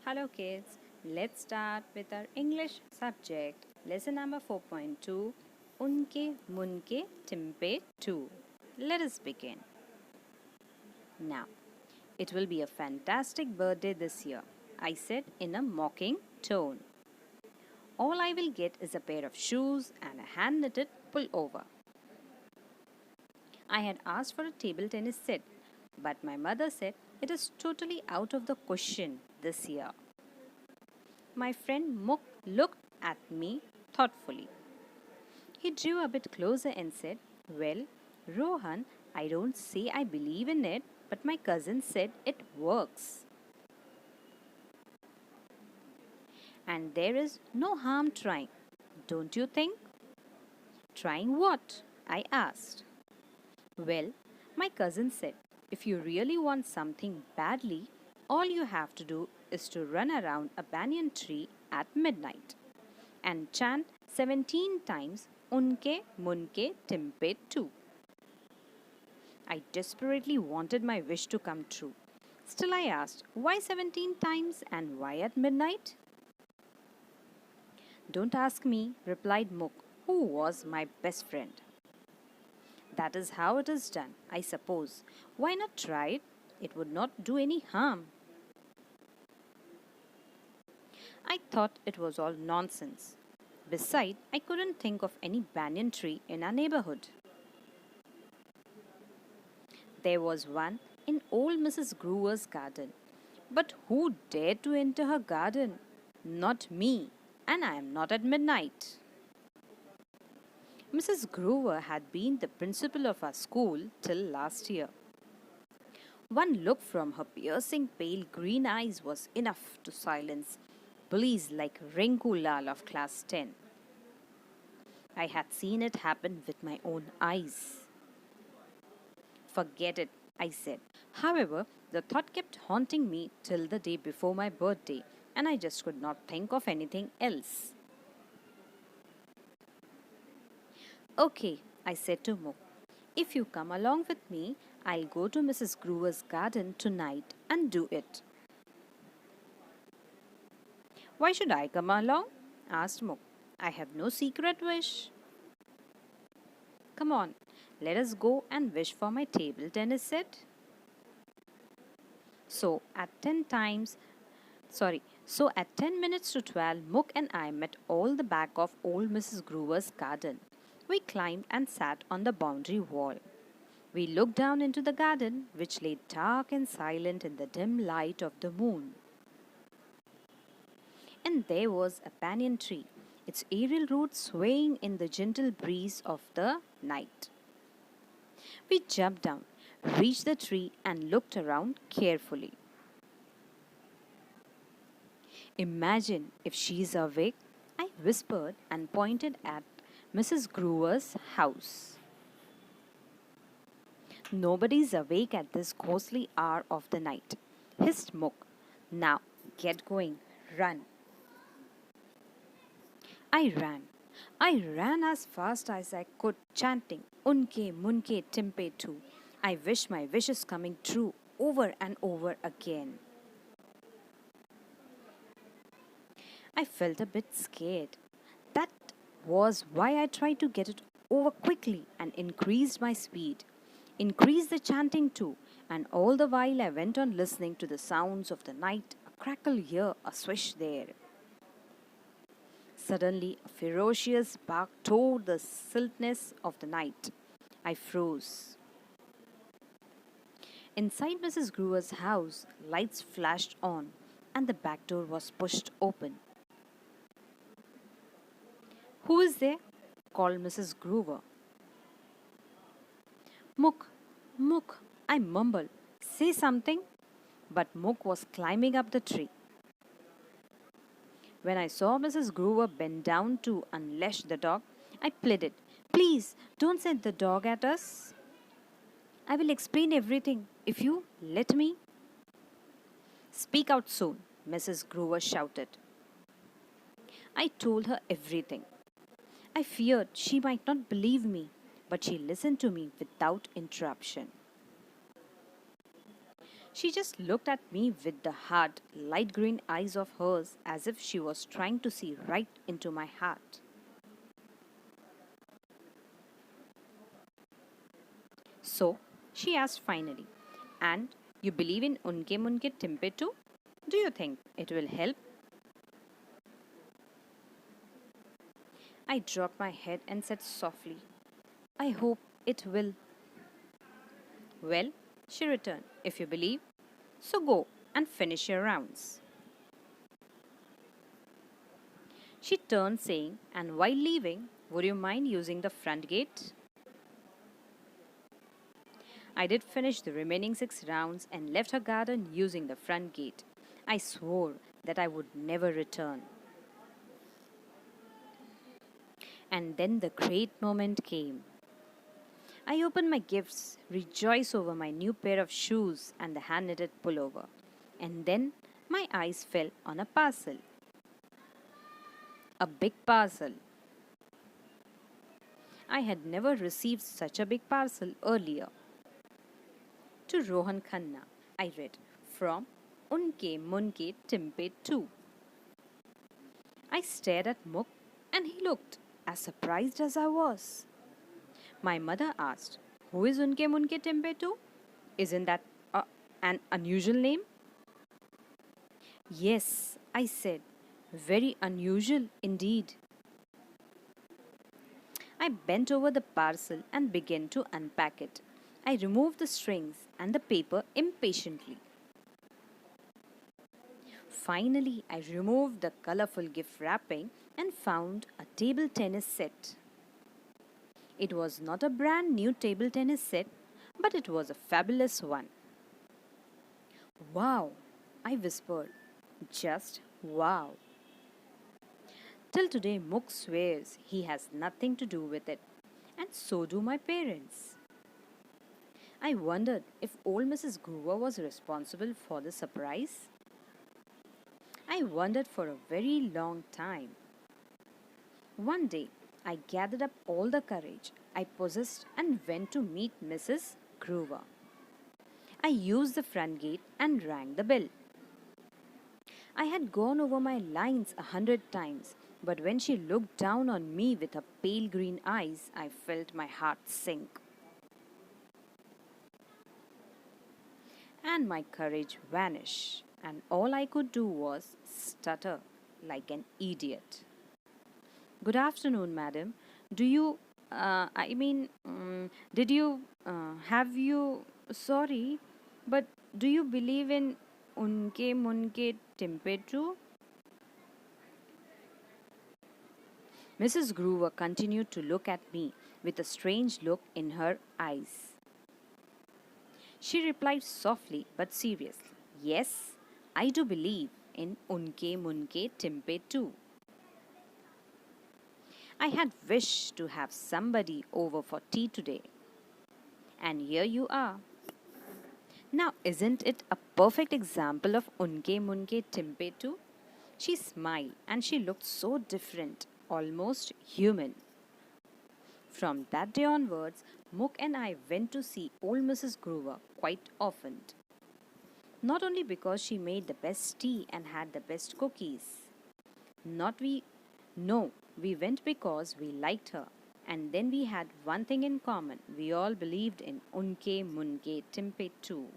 Hello kids, let's start with our English subject. Lesson number 4.2 Unke, MunkeTimpetoo. Let us begin. Now, it will be a fantastic birthday this year, I said in a mocking tone. All I will get is a pair of shoes and a hand knitted pullover. I had asked for a table tennis set, but my mother said it is totally out of the question this year. My friend Muk looked at me thoughtfully. He drew a bit closer and said, Well, Rohan, I don't say I believe in it, but my cousin said it works. And there is no harm trying, don't you think? Trying what? I asked. Well, my cousin said, if you really want something badly, all you have to do is to run around a banyan tree at midnight and chant 17 times Unke, MunkeTimpetoo. I desperately wanted my wish to come true. Still, I asked, why 17 times and why at midnight? Don't ask me, replied Muk, who was my best friend. That is how it is done, I suppose. Why not try it? It would not do any harm. I thought it was all nonsense. Besides, I couldn't think of any banyan tree in our neighborhood. There was one in old Mrs. Groover's garden. But who dared to enter her garden? Not me, and I am not at midnight. Mrs. Groover had been the principal of our school till last year. One look from her piercing pale green eyes was enough to silence bullies like Rinku Lal of class 10. I had seen it happen with my own eyes. Forget it, I said. However, the thought kept haunting me till the day before my birthday, and I just could not think of anything else. Okay, I said to Mo. If you come along with me, I'll go to Mrs. Groover's garden tonight and do it. Why should I come along? Asked Mo. I have no secret wish. Come on, let us go and wish for my table tennis set. So at 10 minutes to 12, Mook and I met all the back of old Mrs. Groover's garden. We climbed and sat on the boundary wall. We looked down into the garden, which lay dark and silent in the dim light of the moon. And there was a banyan tree, its aerial roots swaying in the gentle breeze of the night. We jumped down, reached the tree, and looked around carefully. Imagine if she is awake, I whispered and pointed at Mrs. Groover's house. Nobody's awake at this ghostly hour of the night, hissed Mook. Now, get going, run. I ran. I ran as fast as I could, chanting, Unke, MunkeTimpetoo. I wish my wish is coming true over and over again. I felt a bit scared. That was why I tried to get it over quickly and increased my speed. Increased the chanting too, and all the while I went on listening to the sounds of the night, a crackle here, a swish there. Suddenly, a ferocious bark tore the stillness of the night. I froze. Inside Mrs. Groover's house, lights flashed on, and the back door was pushed open. Who is there? Called Mrs. Groover. Mook, Mook, I mumbled. Say something. But Mook was climbing up the tree. When I saw Mrs. Groover bend down to unlash the dog, I pleaded, Please, don't send the dog at us. I will explain everything if you let me. Speak out soon, Mrs. Groover shouted. I told her everything. I feared she might not believe me, but she listened to me without interruption. She just looked at me with the hard, light green eyes of hers as if she was trying to see right into my heart. So, she asked finally, "And you believe in MunkeTimpetoo? Do you think it will help?" I dropped my head and said softly, "I hope it will." "Well," she returned, "if you believe, so go and finish your rounds." She turned, saying, "And while leaving, would you mind using the front gate?" I did finish the remaining 6 rounds and left her garden using the front gate. I swore that I would never return. And then the great moment came. I opened my gifts, rejoiced over my new pair of shoes and the hand knitted pullover. And then my eyes fell on a parcel. A big parcel. I had never received such a big parcel earlier. To Rohan Khanna, I read from Unke Timpetoo. I stared at Muk and he looked as surprised as I was. My mother asked, "Who is Unke Timpetoo? Isn't that an unusual name?" "Yes," I said, "very unusual indeed." I bent over the parcel and began to unpack it. I removed the strings and the paper impatiently. Finally, I removed the colorful gift wrapping and found a table tennis set. It was not a brand new table tennis set, but it was a fabulous one. "Wow," I whispered. "Just wow." Till today, Mook swears he has nothing to do with it, and so do my parents. I wondered if old Mrs. Groover was responsible for the surprise. I wondered for a very long time. One day, I gathered up all the courage I possessed and went to meet Mrs. Groover. I used the front gate and rang the bell. I had gone over my lines 100 times, but when she looked down on me with her pale green eyes, I felt my heart sink. And my courage vanish, and all I could do was stutter like an idiot. "Good afternoon, madam. Do you, did you, have you, sorry, but do you believe in Unke Timpetoo?" Mrs. Groover continued to look at me with a strange look in her eyes. She replied softly but seriously, "Yes, I do believe in Unke Timpetoo. I had wished to have somebody over for tea today. And here you are. Now, isn't it a perfect example of Unke Timpetoo?" She smiled and she looked so different, almost human. From that day onwards, Mook and I went to see old Mrs. Groover quite often. Not only because she made the best tea and had the best cookies. Not we No, we went because we liked her. And then we had one thing in common. We all believed in Unke Timpetoo.